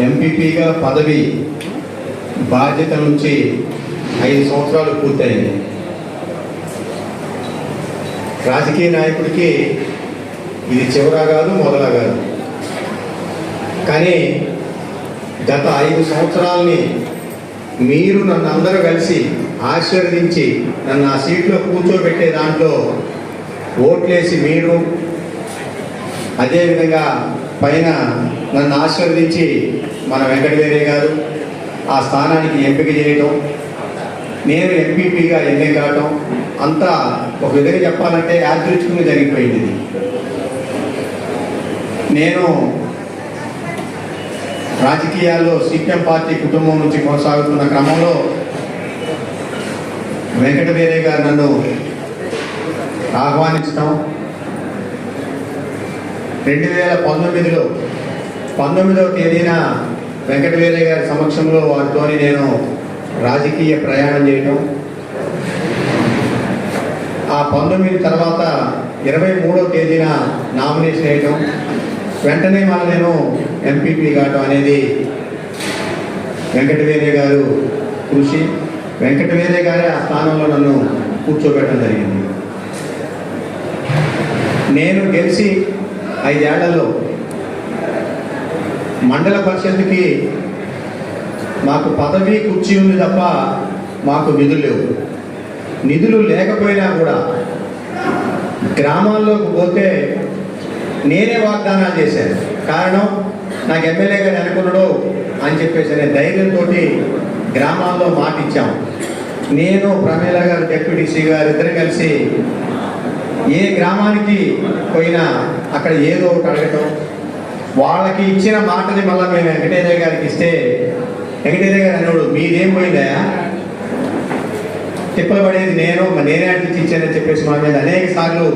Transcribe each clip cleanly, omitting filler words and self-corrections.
ఎంపీపీగా పదవి బాధ్యత నుంచి 5 సంవత్సరాలు పూర్తయింది. రాజకీయ నాయకుడికి ఇది చివరా కాదు, మొదలా కాదు. కానీ గత 5 సంవత్సరాలని మీరు నన్ను అందరూ కలిసి ఆశీర్వదించి నన్ను ఆ సీట్లో కూర్చోబెట్టే దాంట్లో ఓట్లేసి మీరు, అదేవిధంగా పైన నన్ను ఆశీర్వదించి మన వెంకటవీరయ్య గారు ఆ స్థానానికి ఎంపిక చేయటం, నేను ఎంపీపీగా ఎన్నిక కావటం అంతా ఒక విధంగా చెప్పాలంటే యాదృచ్ఛికంగా జరిగిపోయింది. నేను రాజకీయాల్లో సిపిఎం పార్టీ కుటుంబం నుంచి కొనసాగుతున్న క్రమంలో వెంకటవీరయ్య గారు నన్ను ఆహ్వానించడం 2019లో 19వ తేదీన వెంకటవీరయ్య గారి సమక్షంలో వారితోని నేను రాజకీయ ప్రయాణం చేయటం, ఆ 19 తర్వాత 23వ తేదీన నామినేషన్ వేయటం, వెంటనే మళ్ళీ నేను ఎంపీపీ కావటం అనేది వెంకటవీరయ్య గారు కృషి. వెంకటవీరయ్య గారే ఆ స్థానంలో నన్ను కూర్చోబెట్టడం జరిగింది. నేను గెలిచి 5 ఏళ్లలో మండల పరిషత్కి మాకు పదవి కుర్చీ ఉంది తప్ప మాకు నిధులు లేవు. నిధులు లేకపోయినా కూడా గ్రామాల్లోకి పోతే నేనే వాగ్దానాలు చేశాను. కారణం నాకు ఎమ్మెల్యే గారు అనుకున్నాడు అని చెప్పేసి అనే ధైర్యంతో గ్రామాల్లో మాట ఇచ్చాం. నేను, ప్రమీల గారు, డిప్యూటీసీ గారు ఇద్దరు కలిసి ఏ గ్రామానికి పోయినా అక్కడ ఏదో ఒకటి అడగటం, వాళ్ళకి ఇచ్చిన మాటని మళ్ళీ మేము వెంకటేశ్వర గారికి ఇస్తే వెంకటేశ్వర గారు అన్నాడు మీదేం పోయిందా, తిప్పలు పడేది నేనే అడిగి ఇచ్చానని చెప్పేసి మా మీద అనేక సార్లు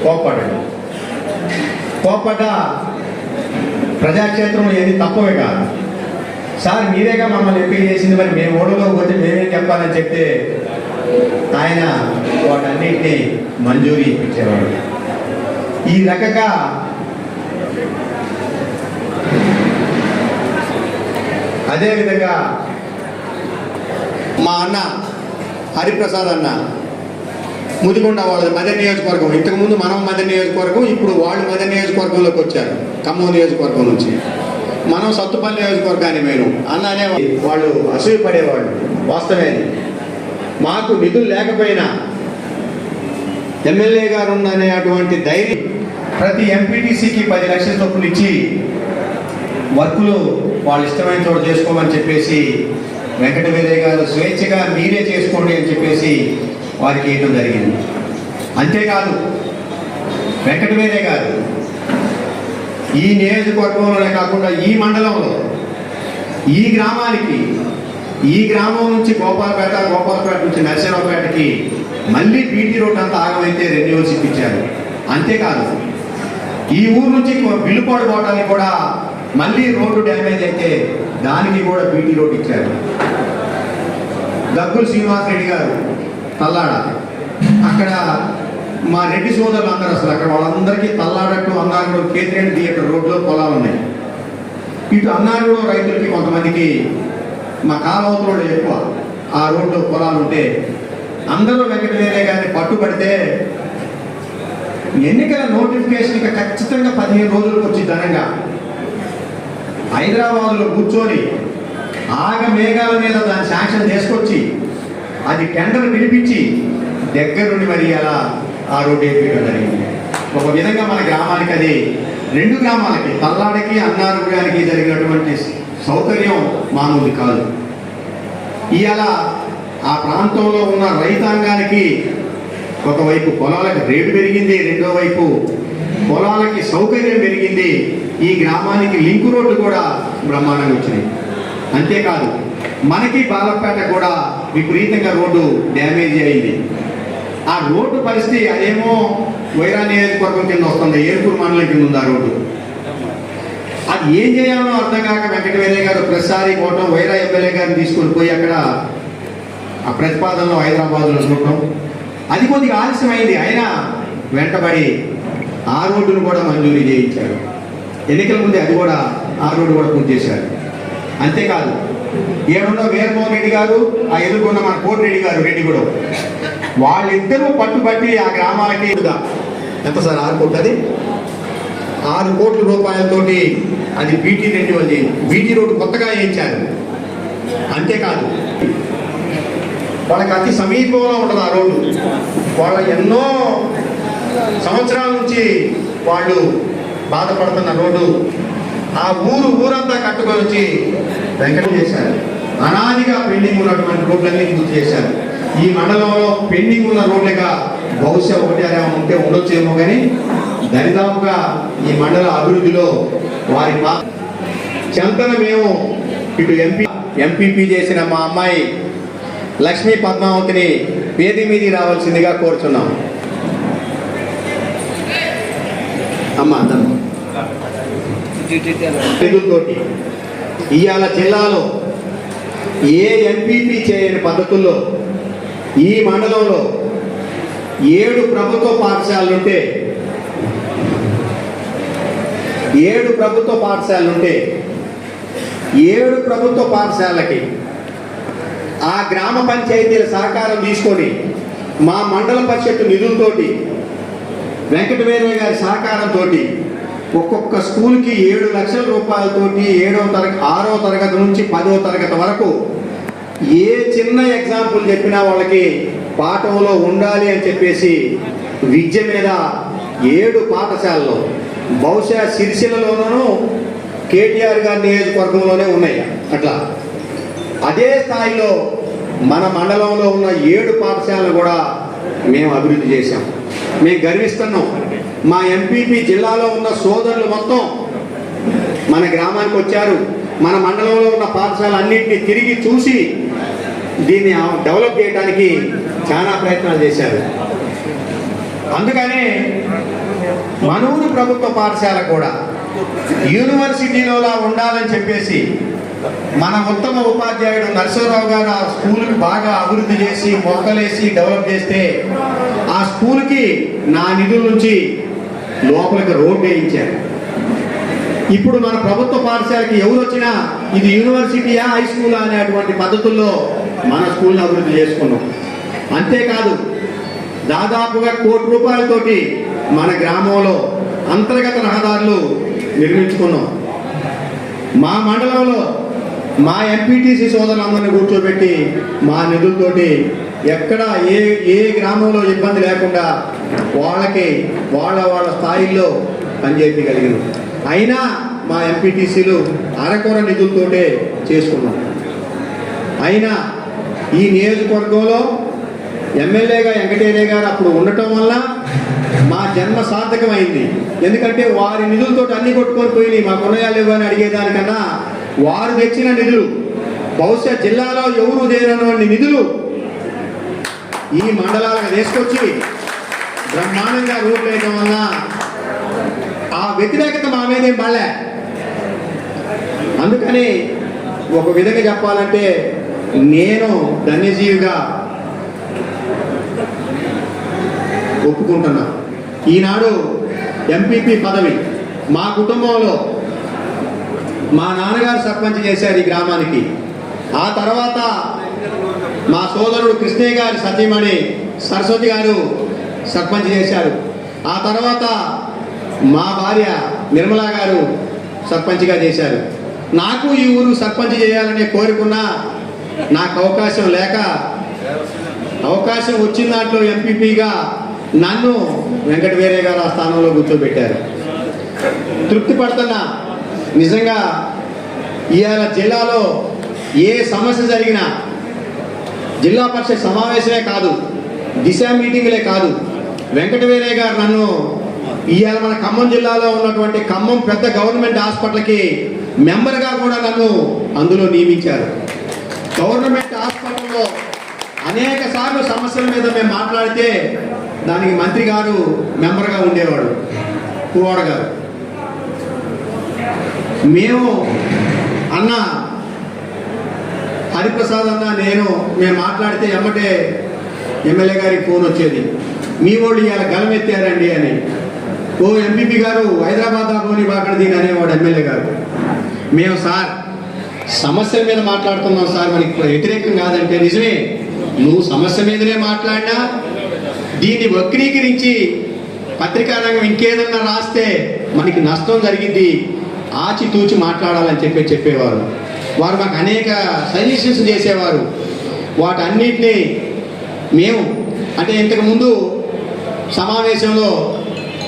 కోప్పడ్డాడు. కోప్పడ్డ ప్రజాక్షేత్రంలో ఏది తప్పవే కాదు. సార్ మీరేగా మమ్మల్ని ఎంపిక చేసింది, మరి మేము ఓడలో పోతే మేమేం చెప్పాలని చెప్తే ఆయన వాటన్నిటినీ మంజూరీ ఇప్పించేవాడు. ఈ రకంగా అదేవిధంగా మా అన్న హరిప్రసాద్ అన్న ముదిగొండ వాళ్ళ మదర్ నియోజకవర్గం, ఇంతకుముందు మనం మదర్ నియోజకవర్గం, ఇప్పుడు వాళ్ళు మదర్ నియోజకవర్గంలోకి వచ్చారు ఖమ్మం నియోజకవర్గం నుంచి. మనం సత్తుపల్లి నియోజకవర్గాన్ని మేము అన్ననే వాళ్ళు అసూయపడేవాళ్ళు. వాస్తవే, మాకు నిధులు లేకపోయినా ఎమ్మెల్యే గారు ఉన్ననే అటువంటి ధైర్యం ప్రతి ఎంపీటీసీకి 10 లక్షల చొప్పులు ఇచ్చి వర్కులు వాళ్ళు ఇష్టమైన చోట చేసుకోమని చెప్పేసి వెంకటవీరయ్య గారు స్వేచ్ఛగా మీరే చేసుకోండి అని చెప్పేసి వారికి ఇవ్వడం జరిగింది. అంతేకాదు వెంకటవీరయ్య గారు ఈ నియోజకవర్గంలోనే కాకుండా ఈ మండలంలో ఈ గ్రామానికి, ఈ గ్రామం నుంచి గోపాలపేట నుంచి నరసింహపేటకి మళ్ళీ బీటీ రోడ్ అంతా ఆగమైతే రెన్యూవల్స్ ఇప్పించారు. అంతేకాదు ఈ ఊరు నుంచి బిల్లుపాడు పోవడానికి కూడా మళ్ళీ రోడ్డు డ్యామేజ్ అయితే దానికి కూడా బీటీ రోడ్ ఇచ్చారు. దగ్గులు శ్రీనివాసరెడ్డి గారు తల్లాడ, అక్కడ మా రెడ్డి సోదరులు అందరూ అసలు అక్కడ వాళ్ళందరికీ తల్లాడట్టు అన్నాగూడ కేతిరేణి థియేటర్ రోడ్లో పొలాలు ఉన్నాయి. ఇటు అన్నాగూడ రైతులకి కొంతమందికి మా కాలవతులు ఎక్కువ ఆ రోడ్లో పొలాలు ఉంటే అందరూ వెంకటవీరయ్య గారిని పట్టుబడితే ఎన్నికల నోటిఫికేషన్ ఖచ్చితంగా 15 రోజులకు వచ్చి ధనంగా హైదరాబాద్లో కూర్చొని ఆగ మేఘాల మీద దాన్ని శాంక్షన్ చేసుకొచ్చి అది టెండర్ పిలిపించి దగ్గరుండి మరి అలా ఆ రోడ్డు వేయడం జరిగింది. ఒక విధంగా మన గ్రామానికి అది 2 గ్రామాలకి తల్లాడికి అన్నారూగానికి జరిగినటువంటి సౌకర్యం మామూలు కాదు. ఇవాళ ఆ ప్రాంతంలో ఉన్న రైతాంగానికి ఒకవైపు పొలాలకు రేటు పెరిగింది, రెండో వైపు పొలాలకి సౌకర్యం పెరిగింది. ఈ గ్రామానికి లింకు రోడ్లు కూడా బ్రహ్మాండంగా వచ్చినాయి. అంతేకాదు మనకి బాలపేట కూడా విపరీతంగా రోడ్డు డ్యామేజ్ అయింది. ఆ రోడ్డు పరిస్థితి అదేమో వైరా నియోజకవర్గం కింద వస్తుంది, ఏర్పూర్ మండలం కింద ఉంది ఆ రోడ్డు. అది ఏం చేయాలో అర్థం కాక వెంకటవీరయ్య గారు ప్రతిసారి పోవటం, వైరా ఎమ్మెల్యే గారిని తీసుకొని పోయి అక్కడ ఆ ప్రతిపాదనలో హైదరాబాద్లో చూడటం, అది కొద్దిగా ఆలస్యమైంది. అయినా వెంటబడి ఆ రోడ్డును కూడా మంజూరీ చేయించారు. ఎన్నికల ముందే అది కూడా ఆ రోడ్డు కూడా పూర్తి చేశారు. అంతేకాదు ఏడున్న వీరమోహన్ రెడ్డి గారు, ఆ ఎదుర్కొన్న మన కోటిరెడ్డి గారు రెడ్డిగూడెం, వాళ్ళిద్దరూ పట్టుబట్టి ఆ గ్రామాలకి ఎంత సార్ 6 కోట్లు, అది 6 కోట్ల రూపాయలతోటి అది బీటీ రోడ్డు కొత్తగా వేయించారు. అంతేకాదు వాళ్ళకి అతి సమీపంలో ఉంటుంది ఆ రోడ్డు. వాళ్ళ ఎన్నో సంవత్సరాల నుంచి వాళ్ళు బాధపడుతున్న రోడ్డు ఆ ఊరంతా కట్టుకొని వచ్చి వెంకటం చేశారు. అనాదిగా పెండింగ్ ఉన్నటువంటి రోడ్లన్నీ పూర్తి చేశారు. ఈ మండలంలో పెండింగ్ ఉన్న రోడ్లుగా బహుశా ఒకటి అలా ఉంటే ఉండొచ్చేమో, కానీ దరిదాపుగా ఈ మండల అభివృద్ధిలో వారి చెంతన మేము ఇటు ఎంపీపీ చేసిన మా అమ్మాయి లక్ష్మీ పద్మావతిని వేది మీది రావాల్సిందిగా కోరుచున్నాం. అమ్మ నిధులతోటి ఇవాళ జిల్లాలో ఏ ఎంపీపీ చేయని పద్ధతుల్లో ఈ మండలంలో 7 ప్రభుత్వ పాఠశాలలుంటే 7 ప్రభుత్వ పాఠశాలకి ఆ గ్రామ పంచాయతీల సహకారం తీసుకొని మా మండల పరిషత్తు నిధులతోటి వెంకటవీరయ్య గారి సహకారంతో ఒక్కొక్క స్కూల్కి 7 లక్షల రూపాయలతోటి 6వ తరగతి నుంచి 10వ తరగతి వరకు ఏ చిన్న ఎగ్జాంపుల్ చెప్పినా వాళ్ళకి పాఠంలో ఉండాలి అని చెప్పేసి విద్య మీద 7 పాఠశాలలో, బహుశా సిరిసిల్లలోనూ కేటీఆర్ గారి నియోజకవర్గంలోనే ఉన్నాయి. అట్లా అదే స్థాయిలో మన మండలంలో ఉన్న 7 పాఠశాలను కూడా మేము అభివృద్ధి చేశాం. మేము గర్విస్తున్నాం. మా ఎంపీపీ జిల్లాలో ఉన్న సోదరులు మొత్తం మన గ్రామానికి వచ్చారు. మన మండలంలో ఉన్న పాఠశాల అన్నింటినీ తిరిగి చూసి దీన్ని డెవలప్ చేయడానికి చాలా ప్రయత్నాలు చేశారు. అందుకనే మనూరు ప్రభుత్వ పాఠశాల కూడా యూనివర్సిటీలోలా ఉండాలని చెప్పేసి మన ఉత్తమ ఉపాధ్యాయుడు నరసింహరావు గారు ఆ స్కూల్కి బాగా అభివృద్ధి చేసి మొక్కలేసి డెవలప్ చేస్తే ఆ స్కూల్కి నా నిధుల నుంచి లోపలికి రోడ్డు వేయించారు. ఇప్పుడు మన ప్రభుత్వ పాఠశాలకి ఎవరు వచ్చినా ఇది యూనివర్సిటీయా హై స్కూల్ అనేటువంటి పద్ధతుల్లో మన స్కూల్ని అభివృద్ధి చేసుకున్నాం. అంతేకాదు దాదాపుగా 1 కోటి రూపాయలతోటి మన గ్రామంలో అంతర్గత రహదారులు నిర్మించుకున్నాం. మా మండలంలో మా ఎంపీటీసీ సోదరులందరినీ కూర్చోబెట్టి మా నిధులతోటి ఎక్కడ ఏ గ్రామంలో ఇబ్బంది లేకుండా వాళ్ళకి వాళ్ళ స్థాయిల్లో పనిచేయగలిగిన. అయినా మా ఎంపీటీసీలు అరకొర నిధులతోటే చేసుకున్నాం. అయినా ఈ నియోజకవర్గంలో ఎమ్మెల్యేగా వెంకటేశ్వర గారు అప్పుడు ఉండటం వల్ల మా జన్మ సార్థకమైంది. ఎందుకంటే వారి నిధులతో అన్ని కొట్టుకొని పోయినాయి. మా కొనయాలు ఇవ్వని అడిగేదానికన్నా వారు తెచ్చిన నిధులు, బహుశా జిల్లాలో ఎవరు దేనటువంటి నిధులు ఈ మండలాలకు తీసుకొచ్చి బ్రహ్మాండంగా రోడ్లు వేయడం వల్ల ఆ వ్యతిరేకత మా మీదేం పడలే. అందుకని ఒక విధంగా చెప్పాలంటే నేను ధన్యజీవిగా ఒప్పుకుంటున్నా. ఈనాడు ఎంపీపీ పదవి మా కుటుంబంలో మా నాన్నగారు సర్పంచ్ చేశారు ఈ గ్రామానికి. ఆ తర్వాత మా సోదరుడు కృష్ణయ్య గారి సతీమణి సరస్వతి గారు సర్పంచ్ చేశారు. ఆ తర్వాత మా భార్య నిర్మలా గారు సర్పంచ్గా చేశారు. నాకు ఈ ఊరు సర్పంచ్ చేయాలనే కోరుకున్నా నాకు అవకాశం లేక, అవకాశం వచ్చిన దాంట్లో ఎంపీపీగా నన్ను వెంకటవీరయ్య గారు ఆ స్థానంలో కూర్చోబెట్టారు. తృప్తి పడుతున్నా. నిజంగా ఇవాళ జిల్లాలో ఏ సమస్య జరిగినా జిల్లా పరిషత్ సమావేశమే కాదు, దిశ మీటింగులే కాదు, వెంకటవీరయ్య గారు నన్ను ఇవాళ మన ఖమ్మం జిల్లాలో ఉన్నటువంటి ఖమ్మం పెద్ద గవర్నమెంట్ హాస్పిటల్కి మెంబర్గా కూడా నన్ను అందులో నియమించారు. గవర్నమెంట్ హాస్పిటల్లో అనేక సార్లు సమస్యల మీద మేము మాట్లాడితే దానికి మంత్రి గారు మెంబర్గా ఉండేవాడు, పువ్వాడ గారు. మేము అన్న హరిప్రసాద్ అన్న మేము మాట్లాడితే ఎమ్మటే ఎమ్మెల్యే గారికి ఫోన్ వచ్చేది, మీ వాళ్ళు ఇవాళ గలం ఎత్తారండి అని. ఓ ఎంపీపీ గారు హైదరాబాద్ పోని బాకడ దీని అనేవాడు ఎమ్మెల్యే గారు. మేము సార్ సమస్యల మీద మాట్లాడుతున్నాం సార్, మనకి వ్యతిరేకం కాదంటే నిజమే, నువ్వు సమస్య మీదనే మాట్లాడినా దీన్ని వక్రీకరించి పత్రికా రంగం ఇంకేదన్నా రాస్తే మనకి నష్టం జరిగింది, ఆచితూచి మాట్లాడాలని చెప్పేవారు. వారు మాకు అనేక సజెషన్స్ చేసేవారు. వాటన్నిటినీ మేము అంటే ఇంతకుముందు సమావేశంలో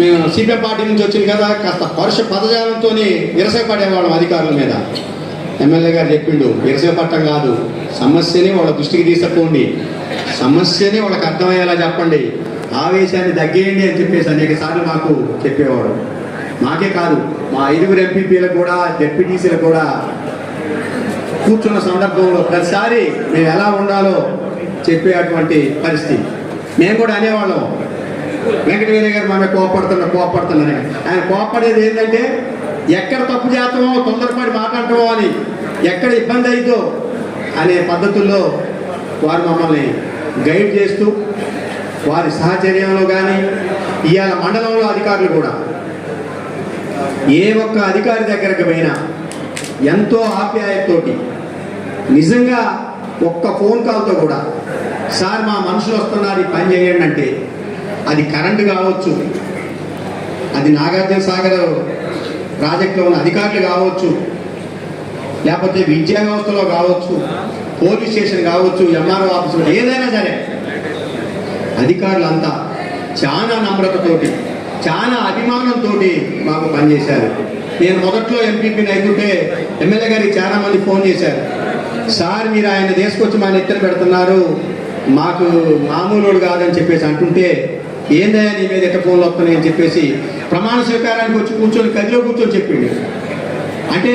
మేము సిపిఎం పార్టీ నుంచి వచ్చింది కదా, కాస్త పరుష పదజాలంతో విరసపడేవాళ్ళం అధికారుల మీద. ఎమ్మెల్యే గారు చెప్పిండు, విరసపడటం కాదు, సమస్యని వాళ్ళ దృష్టికి తీసుకుపోండి, సమస్యని వాళ్ళకి అర్థమయ్యేలా చెప్పండి, ఆవేశాన్ని తగ్గేయండి అని చెప్పేసి అనేక సార్లు మాకు చెప్పేవాడు. మాకే కాదు, మా 5 ఎంపీపీలకు కూడా డెప్యూటీసీలకు కూడా కూర్చున్న సందర్భంలో ప్రతిసారి మేము ఎలా ఉండాలో చెప్పేటువంటి పరిస్థితి. మేము కూడా అనేవాళ్ళం, వెంకటవీర గారు మా మీద కోపడుతున్నారని. ఆయన కోపడేది ఏంటంటే ఎక్కడ తప్పు చేస్తామో, తొందరపడి మాట్లాడటమో అని, ఎక్కడ ఇబ్బంది అవుతుందో అనే పద్ధతుల్లో వారు మమ్మల్ని గైడ్ చేస్తూ, వారి సహచర్యంలో కానీ ఇవాళ మండలంలో అధికారులు కూడా ఏ ఒక్క అధికారి దగ్గరకు పోయినా ఎంతో ఆప్యాయతతోటి, నిజంగా ఒక్క ఫోన్ కాల్తో కూడా సార్ మా మనుషులు వస్తున్నారు ఈ పని చేయండి అంటే, అది కరెంటు కావచ్చు, అది నాగార్జున సాగర్ ప్రాజెక్టులో ఉన్న అధికారులు కావచ్చు, లేకపోతే విద్యా వ్యవస్థలో కావచ్చు, పోలీస్ స్టేషన్ కావచ్చు, ఎంఆర్ఓ ఆఫీసులో ఏదైనా సరే అధికారులంతా చాలా నమ్రతతోటి, చాలా అభిమానంతో మాకు పనిచేశారు. నేను మొదట్లో ఎంపీపీని అవుతుంటే ఎమ్మెల్యే గారికి చాలామంది ఫోన్ చేశారు, సార్ మీరు ఆయన తీసుకొచ్చి మా నెత్తిన పెడుతున్నారు, మాకు మామూలుడు కాదని చెప్పేసి అంటుంటే, ఏందయ్యా నీ మీద ఎట్ట ఫోన్లు వస్తున్నాయి అని చెప్పేసి ప్రమాణ స్వీకారానికి వచ్చి కూర్చొని గదిలో కూర్చొని చెప్పిండు. అంటే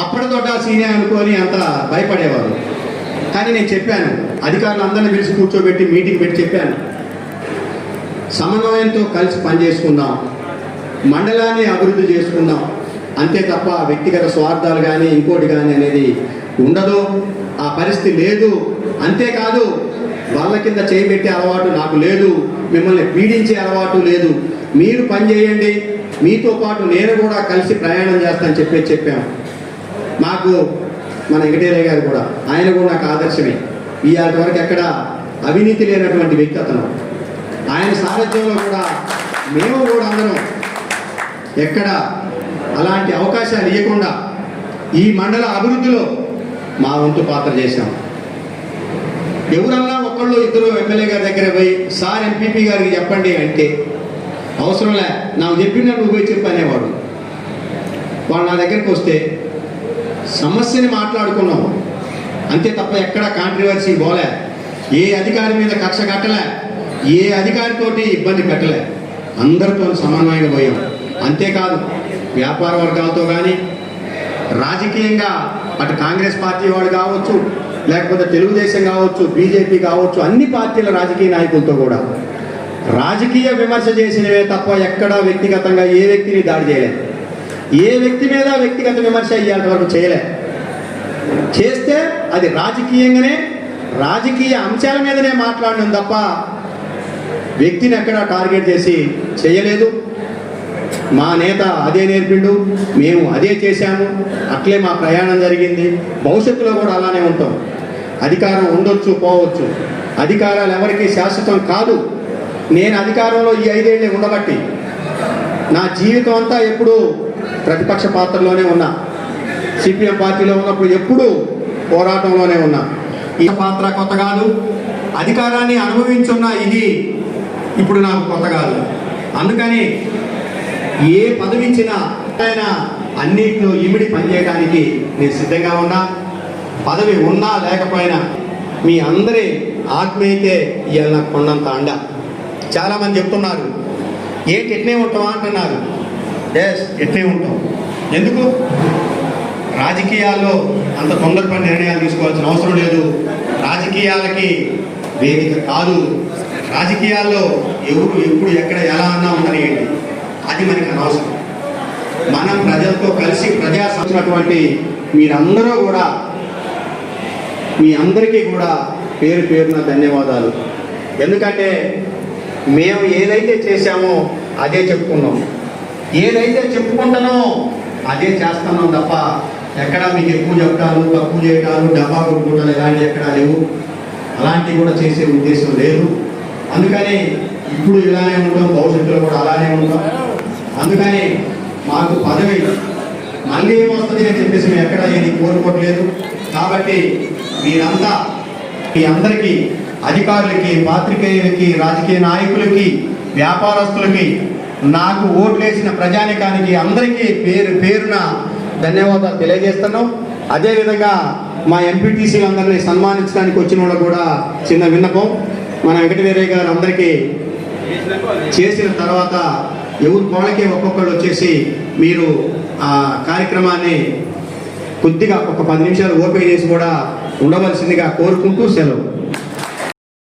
అప్పటితోట సీనియర్ అనుకొని అంత భయపడేవారు. కానీ నేను చెప్పాను, అధికారులు అందరినీ పిలిచి కూర్చోబెట్టి మీటింగ్ పెట్టి చెప్పాను, సమన్వయంతో కలిసి పనిచేసుకుందాం, మండలాన్ని అభివృద్ధి చేసుకుందాం, అంతే తప్ప వ్యక్తిగత స్వార్థాలు కానీ ఇంకోటి కానీ అనేది ఉండదు, ఆ పరిస్థితి లేదు. అంతేకాదు వాళ్ళ కింద చేయబెట్టే అలవాటు నాకు లేదు, మిమ్మల్ని పీడించే అలవాటు లేదు, మీరు పని చేయండి, మీతో పాటు నేను కూడా కలిసి ప్రయాణం చేస్తానని చెప్పాము. మాకు మన వెంకటేరయ్య గారు కూడా, ఆయన కూడా నాకు ఆదర్శమే. ఇవాళ వరకు ఎక్కడ అవినీతి లేనటువంటి వ్యక్తి అతను. ఆయన సారథ్యంలో కూడా మేము కూడా అందరం ఎక్కడ అలాంటి అవకాశాలు ఇవ్వకుండా ఈ మండల అభివృద్ధిలో మా వంతు పాత్ర చేశాం. ఎవరన్నా ఒకళ్ళు ఇద్దరు ఎమ్మెల్యే గారి దగ్గర పోయి సార్ ఎంపీపీ గారికి చెప్పండి అంటే, అవసరంలే నాకు చెప్పినా నువ్వు పోయి చెప్పనేవాడు. వాళ్ళు నా దగ్గరికి వస్తే సమస్యని మాట్లాడుకున్నాం అంతే తప్ప ఎక్కడ కాంట్రవర్సీ పోలే, ఏ అధికారి మీద కక్ష కట్టలే, ఏ అధికారితోటి ఇబ్బంది పెట్టలే, అందరితో సమన్వయంగా పోయాం. అంతేకాదు వ్యాపార వర్గాలతో కానీ, రాజకీయంగా అటు కాంగ్రెస్ పార్టీ వాడు కావచ్చు, లేకపోతే తెలుగుదేశం కావచ్చు, బీజేపీ కావచ్చు, అన్ని పార్టీల రాజకీయ నాయకులతో కూడా రాజకీయ విమర్శ చేసినవే తప్ప ఎక్కడా వ్యక్తిగతంగా ఏ వ్యక్తిని దాడి చేయలేదు, ఏ వ్యక్తి మీద వ్యక్తిగత విమర్శ అయ్యేంత వరకు చేయలే. చేస్తే అది రాజకీయంగానే, రాజకీయ అంశాల మీదనే మాట్లాడడం తప్ప వ్యక్తిని ఎక్కడా టార్గెట్ చేసి చేయలేదు. మా నేత అదే నేర్పిండు, మేము అదే చేశాము, అట్లే మా ప్రయాణం జరిగింది. భవిష్యత్తులో కూడా అలానే ఉంటాం. అధికారం ఉండొచ్చు, పోవచ్చు, అధికారాలు ఎవరికి శాశ్వతం కాదు. నేను అధికారంలో ఈ 5 ఏళ్ళే ఉండబట్టి నా జీవితం అంతా ఎప్పుడూ ప్రతిపక్ష పాత్రలోనే ఉన్నా, సిపిఎం పార్టీలో ఉన్నప్పుడు ఎప్పుడూ పోరాటంలోనే ఉన్నా. ఈ పాత్ర కొత్త కాదు, అధికారాన్ని అనుభవించున్న ఇది ఇప్పుడు నాకు కొత్త కాదు. అందుకని ఏ పదవి ఇచ్చినా ఆయన అన్నింటిలో ఇమిడి పనిచేయడానికి నేను సిద్ధంగా ఉన్నా. పదవి ఉన్నా లేకపోయినా మీ అందరి ఆత్మీయతే ఇవాళ నాకు కొండంత అండ. చాలామంది చెప్తున్నారు, ఏంటి ఎట్నే ఉంటావా అంటున్నారు. ఎస్, ఎట్నే ఉంటాం. ఎందుకు? రాజకీయాల్లో అంత తొందరపడి నిర్ణయాలు తీసుకోవాల్సిన అవసరం లేదు. రాజకీయాలకి వేదిక కాదు. రాజకీయాల్లో ఎవరు ఎప్పుడు ఎక్కడ ఎలా అన్నా ఉండనియండి, అది మనకి అనవసరం. మనం ప్రజలతో కలిసి ప్రజా సంస్థటువంటి మీరందరూ కూడా, మీ అందరికీ కూడా పేరు పేరున ధన్యవాదాలు. ఎందుకంటే మేము ఏదైతే చేశామో అదే చెప్పుకున్నాం, ఏదైతే చెప్పుకుంటానో అదే చేస్తున్నాం తప్ప ఎక్కడా మీకు ఎక్కువ చెప్తాను, తక్కువ చేయటాలు, డబ్బా కొట్టుకుంటాను ఇలాంటివి ఎక్కడా లేవు. అలాంటివి కూడా చేసే ఉద్దేశం లేదు. అందుకని ఇప్పుడు ఇలానే ఉంటాం, భవిష్యత్తులో కూడా అలానే ఉంటాం. అందుకని మాకు పదవి మళ్ళీ ఏమొస్తుంది అని చెప్పేసి మేము ఎక్కడా ఏది కోరుకోవట్లేదు. కాబట్టి మీరంతా మీ అందరికీ, అధికారులకి, పాత్రికేయులకి, రాజకీయ నాయకులకి, వ్యాపారస్తులకి, నాకు ఓట్లేసిన ప్రజానికానికి అందరికీ పేరు పేరున ధన్యవాదాలు తెలియజేస్తున్నాం. అదేవిధంగా మా ఎంపీటీసీలు అందరినీ సన్మానించడానికి వచ్చిన వాళ్ళకు కూడా చిన్న విన్నపం. మన వెంకటవీరయ్య గారు అందరికీ చేసిన తర్వాత ఎవరు వాళ్ళకే ఒక్కొక్కరు వచ్చేసి మీరు ఆ కార్యక్రమాన్ని కొద్దిగా ఒక 10 నిమిషాలు ఓపిక చేసి కూడా ఉండవలసిందిగా కోరుకుంటూ సెలవు.